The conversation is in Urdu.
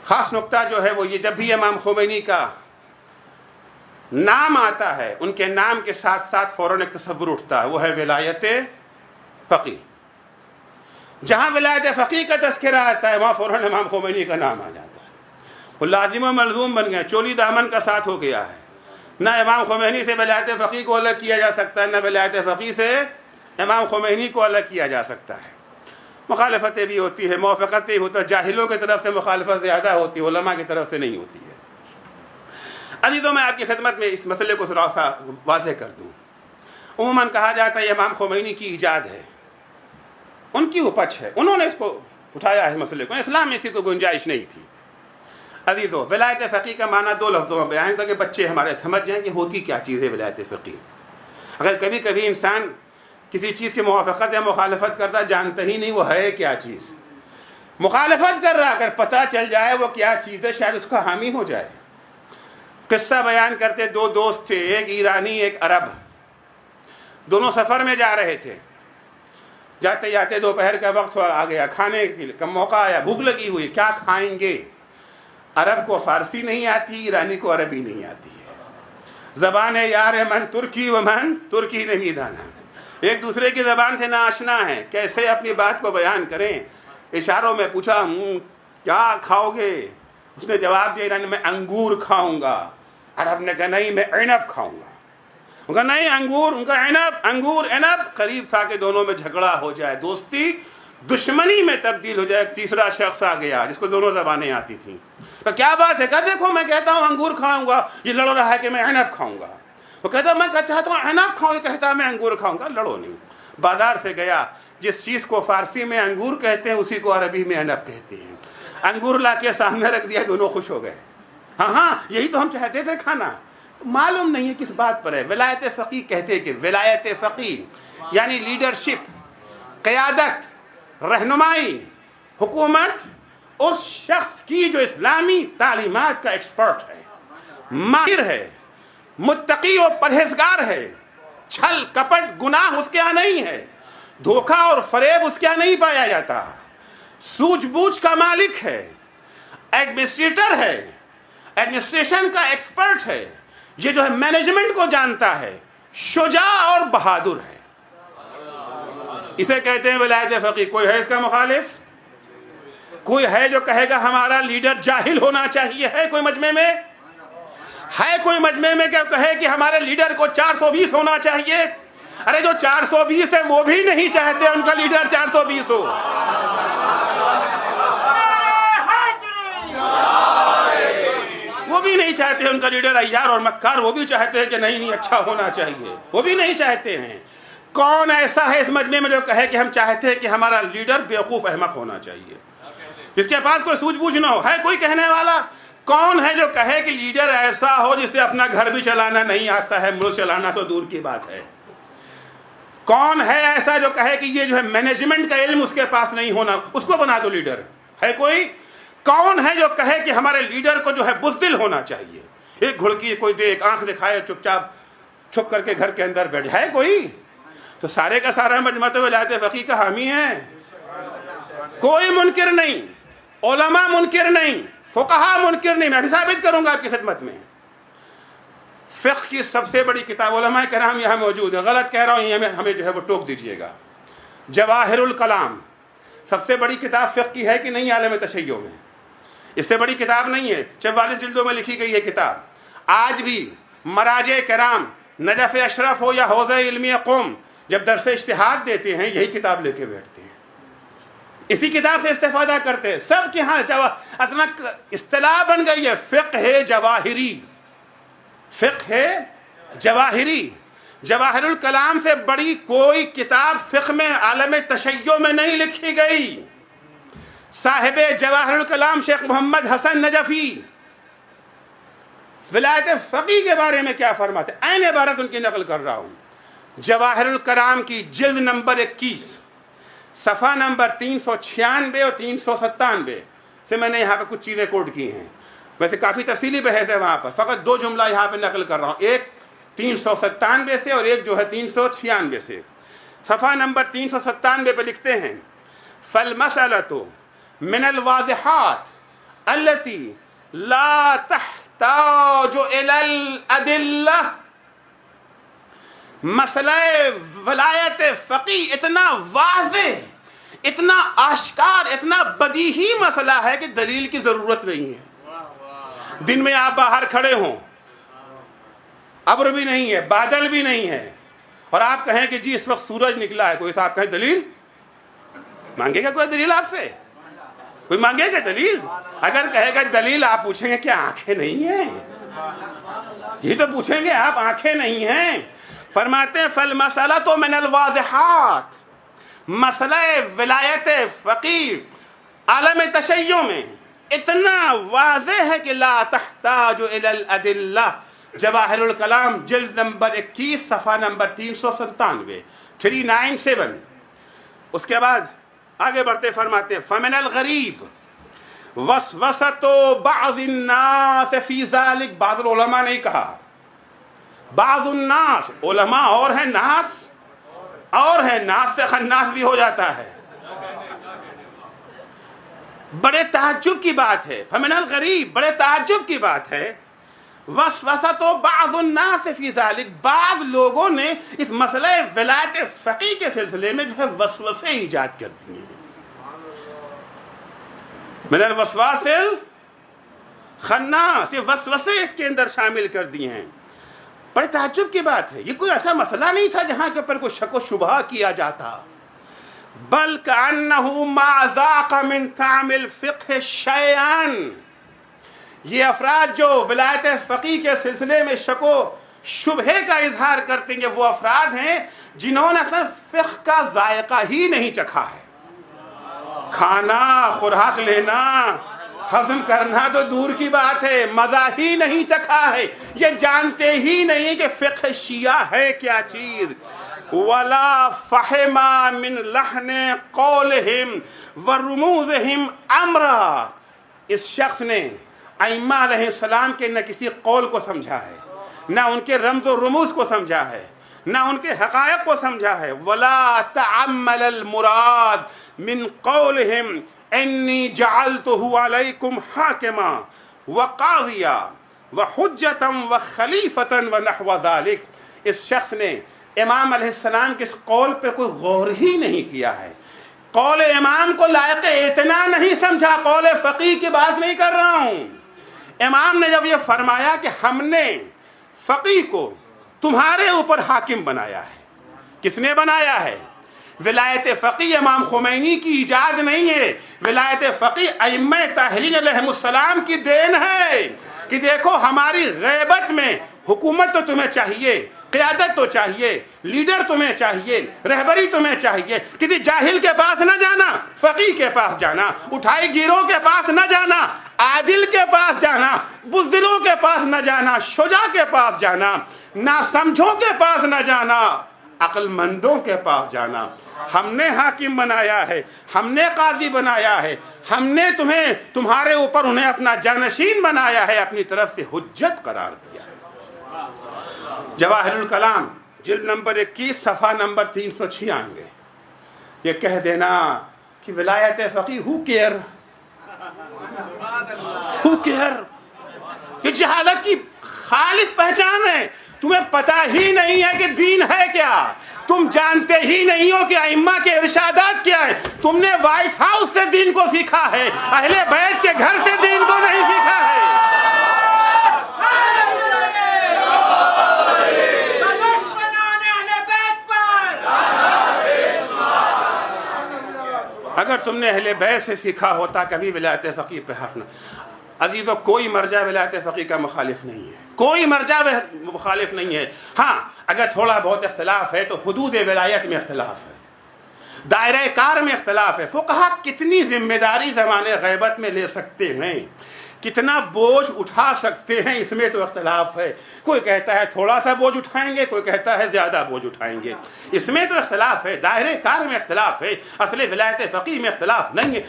خاص نقطہ جو ہے وہ یہ، جب بھی امام خمینی کا نام آتا ہے ان کے نام کے ساتھ ساتھ فوراً ایک تصور اٹھتا ہے، وہ ہے ولایت فقیہ۔ جہاں ولایت فقیہ کا تذکرہ آتا ہے وہاں فوراً امام خمینی کا نام آ جاتا ہے، وہ لازم و ملزوم بن گیا، چولی دامن کا ساتھ ہو گیا ہے۔ نہ امام خمینی سے ولایت فقیہ کو الگ کیا جا سکتا ہے، نہ ولایت فقیہ سے امام خمینی کو الگ کیا جا سکتا ہے۔ مخالفتیں بھی ہوتی ہے، موافقتیں بھی ہوتی ہے، جاہلوں کی طرف سے مخالفت زیادہ ہوتی ہے، علماء کی طرف سے نہیں ہوتی ہے۔ عزیزوں، میں آپ کی خدمت میں اس مسئلے کو ذرا سا واضح کر دوں۔ عموماً کہا جاتا ہے یہ امام خمینی کی ایجاد ہے، ان کی اپج ہے، انہوں نے اس کو اٹھایا ہے مسئلے کو، اسلام میں اسی کو گنجائش نہیں تھی۔ عزیزوں، ولایت فقیہ کا معنی دو لفظوں میں بیان تاکہ بچے ہمارے سمجھ جائیں کہ ہوتی کیا چیز ہے ولایت فقیہ۔ اگر کبھی کبھی انسان کسی چیز کی موافقت یا مخالفت کرتا جانتا ہی نہیں وہ ہے کیا چیز، مخالفت کر رہا اگر پتہ چل جائے وہ کیا چیز ہے شاید اس کا حامی ہو جائے۔ قصہ بیان کرتے، دو دوست تھے، ایک ایرانی ایک عرب، دونوں سفر میں جا رہے تھے، جاتے جاتے دوپہر کا وقت آ گیا، کھانے کا موقع آیا، بھوک لگی ہوئی، کیا کھائیں گے؟ عرب کو فارسی نہیں آتی، ایرانی کو عربی نہیں آتی ہے، زبان یار من ترکی و من ترکی نمیدانا، ایک دوسرے کی زبان سے ناآشنا ہے، کیسے اپنی بات کو بیان کریں؟ اشاروں میں پوچھا کیا کھاؤ گے؟ اس نے جواب دیا ایرانی میں انگور کھاؤں گا، عرب نے کہا نہیں میں عنب کھاؤں گا، ان کا نہیں انگور، ان کا عنب، انگور عنب، قریب تھا کہ دونوں میں جھگڑا ہو جائے، دوستی دشمنی میں تبدیل ہو جائے۔ تیسرا شخص آ گیا جس کو دونوں زبانیں آتی تھیں، تو کیا بات ہے؟ کہا دیکھو میں کہتا ہوں انگور کھاؤں گا، یہ لڑ رہا ہے کہ میں عنب کھاؤں گا، وہ کہتا میں چاہتا ہوں عنب کھاؤں، یہ کہتا میں انگور کھاؤں گا، لڑو نہیں۔ بازار سے گیا، جس چیز کو فارسی میں انگور کہتے ہیں اسی کو عربی میں عنب کہتے ہیں، انگور لا کے سامنے رکھ دیا، دونوں خوش ہو گئے، ہاں یہی تو ہم چاہتے تھے کھانا۔ معلوم نہیں ہے کس بات پر ہے۔ ولایت فقیہ کہتے کہ ولایت فقیہ یعنی لیڈرشپ، قیادت، رہنمائی، حکومت اس شخص کی جو اسلامی تعلیمات کا ایکسپرٹ ہے، ماہر ہے، متقی و پرہیزگار ہے، چھل کپٹ گناہ اس کے ہاں نہیں ہے، دھوکہ اور فریب اس کے ہاں نہیں پایا جاتا، سوجھ بوجھ کا مالک ہے، ایڈمنسٹریٹر ہے، ایڈمنسٹریشن کا ایکسپرٹ ہے، یہ جو ہے مینجمنٹ کو جانتا ہے، شجاع اور بہادر ہے، اسے کہتے ہیں ولایت فقیہ۔ کوئی ہے اس کا مخالف؟ کوئی ہے جو کہے گا ہمارا لیڈر جاہل ہونا چاہیے؟ ہے کوئی مجمع میں؟ ہے کوئی مجمع میں کہ کہے کہ ہمارے لیڈر کو 420 ہونا چاہیے؟ ارے جو 420 ہے وہ بھی نہیں چاہتے ان کا لیڈر 420 ہو۔ وہ بھی نہیں چاہتے ان کا لیڈر عیار اور مکار، وہ بھی چاہتے ہیں کہ نہیں اچھا ہونا چاہیے، وہ بھی نہیں چاہتے ہیں۔ کون ایسا ہے اس مجمع میں جو کہے کہ ہم چاہتے ہیں کہ ہمارا لیڈر بیوقوف احمق ہونا چاہیے، جس کے پاس کوئی سوجھ بوجھ نہ ہو؟ ہے کوئی کہنے والا؟ کون ہے جو کہے کہ لیڈر ایسا ہو جسے اپنا گھر بھی چلانا نہیں آتا ہے، ملک چلانا تو دور کی بات ہے؟ کون ہے ایسا جو کہے کہ یہ جو ہے مینجمنٹ کا علم اس کے پاس نہیں ہونا، اس کو بنا دو لیڈر؟ ہے کوئی؟ کون ہے جو کہے کہ ہمارے لیڈر کو جو ہے بزدل ہونا چاہیے، ایک گھڑکی کوئی دے، ایک آنکھ دکھائے، چپ چاپ چھپ کر کے گھر کے اندر بیٹھ جائے؟ کوئی؟ تو سارے کا سارا مجمع تو ولایت فقیہ کا حامی ہے، کوئی منکر نہیں، علماء منکر نہیں، فقہاء منکر نہیں۔ میں بھی ثابت کروں گا آپ کی خدمت میں، فقہ کی سب سے بڑی کتاب، علماء کرام یہاں موجود ہیں، غلط کہہ رہا ہوں یہ ہمیں جو ہے وہ ٹوک دیجئے گا، جواہر الکلام سب سے بڑی کتاب فقہ کی ہے کہ نہیں عالم تشیع میں؟ اس سے بڑی کتاب نہیں ہے، 44 جلدوں میں لکھی گئی ہے کتاب۔ آج بھی مراجع کرام نجف اشرف ہو یا حوزہ علمی قوم جب درس اجتہاد دیتے ہیں یہی کتاب لے کے بیٹھتے ہیں، اسی کتاب سے استفادہ کرتے ہیں۔ سب کے ہاں اصلا اصطلاح بن گئی ہے فقہ جواہری، فقہ جواہری۔ جواہر الکلام سے بڑی کوئی کتاب فقہ میں عالم تشیع میں نہیں لکھی گئی۔ صاحب جواہر الکلام شیخ محمد حسن نجفی ولایت فقیہ کے بارے میں کیا فرماتے ہیں، عین عبارت ان کی نقل کر رہا ہوں۔ جواہر الکلام کی جلد نمبر 21 صفحہ نمبر 396 اور 397 سے میں نے یہاں پہ کچھ چیزیں کوٹ کی ہیں، ویسے کافی تفصیلی بحث ہے وہاں پر، فقط دو جملہ یہاں پہ نقل کر رہا ہوں، ایک 397 سے اور ایک جو ہے 396 سے۔ صفحہ نمبر 397 پہ لکھتے ہیں فالمسألة من الواضحات التي لا تحتاج الى الادلہ. مسئلہ ولایت فقی اتنا واضح، اتنا آشکار، اتنا بدیہی مسئلہ ہے کہ دلیل کی ضرورت نہیں ہے. دن میں آپ باہر کھڑے ہوں، ابر بھی نہیں ہے، بادل بھی نہیں ہے، اور آپ کہیں کہ جی اس وقت سورج نکلا ہے، کوئی صاحب کہیں دلیل مانگے گا؟ کوئی دلیل آپ سے کوئی مانگے گا دلیل؟ اگر کہے گا دلیل، آپ پوچھیں گے کیا آنکھیں نہیں ہیں؟ یہ تو پوچھیں گے آپ، آنکھیں نہیں ہیں. فرماتے ہیں فالمسألۃ من الواضحات، مسئلہ ولایت فقیہ عالم تشیع میں اتنا واضح ہے کہ لا تحتاج الی الادلہ. جواہر الکلام جلد نمبر 21 صفحہ نمبر 397 397. اس کے بعد آگے بڑھتے فرماتے ہیں فمن الغریب وسوسۃ بعض الناس فی ذلک. بعض العلماء نہیں کہا، بعض الناس، علماء اور ہیں، ناس اور ہیں، ناس سے خناس بھی ہو جاتا ہے. بڑے تعجب کی بات ہے، فمن الغریب، بڑے تعجب کی بات ہے. وسوسۃ بعض الناس فی ذلک، بعض لوگوں نے اس مسئلہ ولایت فقیہ کے سلسلے میں جو ہے وسوسے ایجاد کر دیے ہیں. من الوسواس الخناس، یہ وسوسے اس کے اندر شامل کر دیے ہیں. بڑے تعجب کی بات ہے، یہ کوئی ایسا مسئلہ نہیں تھا جہاں کے اوپر کوئی شک و شبہ کیا جاتا. بل کأنہ ما ذاق من طعم الفقہ شیئا. یہ افراد جو ولایت فقیہ کے سلسلے میں شک و شبہ کا اظہار کرتے ہیں، وہ افراد ہیں جنہوں نے اپنا فقہ کا ذائقہ ہی نہیں چکھا ہے. کھانا، خوراک لینا، ہضم کرنا تو دور کی بات ہے، مزہ ہی نہیں چکھا ہے. یہ جانتے ہی نہیں کہ فقہ شیعہ ہے کیا چیز. ولا فہم من لحن قولہم ورموزہم امرا. اس شخص نے ائمہ علیہ السلام کے نہ کسی قول کو سمجھا ہے، نہ ان کے رمز و رموز کو سمجھا ہے، نہ ان کے حقائق کو سمجھا ہے. ولا تعمل المراد من قولہم انی جعلتہ علیکم حاکما وقاضیا وحجتا وخلیفتا ونحو ذلک. اس شخص نے امام علیہ السلام کے اس قول پہ کوئی غور ہی نہیں کیا ہے، قول امام کو لائق اتنا نہیں سمجھا. قول فقیہ کی بات نہیں کر رہا ہوں. امام نے جب یہ فرمایا کہ ہم نے فقیہ کو تمہارے اوپر حاکم بنایا ہے، کس نے بنایا ہے؟ ولایت فقیہ امام خمینی کی ایجاد نہیں ہے، ولایت فقیہ ائمہ طاہرین علیہ السلام کی دین ہے. کہ دیکھو ہماری غیبت میں حکومت تو تمہیں چاہیے، قیادت تو چاہیے، لیڈر تمہیں چاہیے، رہبری تمہیں چاہیے. کسی جاہل کے پاس نہ جانا، فقیہ کے پاس جانا، اٹھائی گیروں کے پاس نہ جانا، عادل کے پاس جانا، بزدلوں کے پاس نہ جانا، شجاع کے پاس جانا، ناسمجھوں کے پاس نہ جانا، عقل مندوں کے پاس جانا. ہم نے حاکم بنایا ہے، ہم نے قاضی بنایا ہے، ہم نے تمہارے اوپر انہیں اپنا جانشین بنایا ہے، اپنی طرف سے حجت قرار دیا ہے. جواہر الکلام جلد نمبر 21 صفحہ نمبر 396. یہ کہہ دینا کہ ولایت فقیہ ہو کیئر، یہ جہالت کی خالص پہچان ہے. تمہیں پتہ ہی نہیں ہے کہ دین ہے کیا، تم جانتے ہی نہیں ہو کہ ائمہ کے ارشادات کیا ہیں. تم نے وائٹ ہاؤس سے دین کو سیکھا ہے، اہل بیت کے گھر سے دین کو نہیں سیکھا ہے. اگر تم نے اہل بیت سے سیکھا ہوتا کبھی ولایت فقیہ پہ حرف نہ. عزیزو کوئی مرجع ولایت فقیہ کا مخالف نہیں ہے، کوئی مرجع مخالف نہیں ہے. ہاں اگر تھوڑا بہت اختلاف ہے تو حدود ولایت میں اختلاف ہے، دائرہ کار میں اختلاف ہے. فقہا کتنی ذمہ داری زمان غیبت میں لے سکتے ہیں، کتنا بوجھ اٹھا سکتے ہیں، اس میں تو اختلاف ہے. کوئی کہتا ہے تھوڑا سا بوجھ اٹھائیں گے، کوئی کہتا ہے زیادہ بوجھ اٹھائیں گے. اس میں تو اختلاف ہے، دائرہ کار میں اختلاف ہے، اصل ولایت فقیہ میں اختلاف نہیں ہے.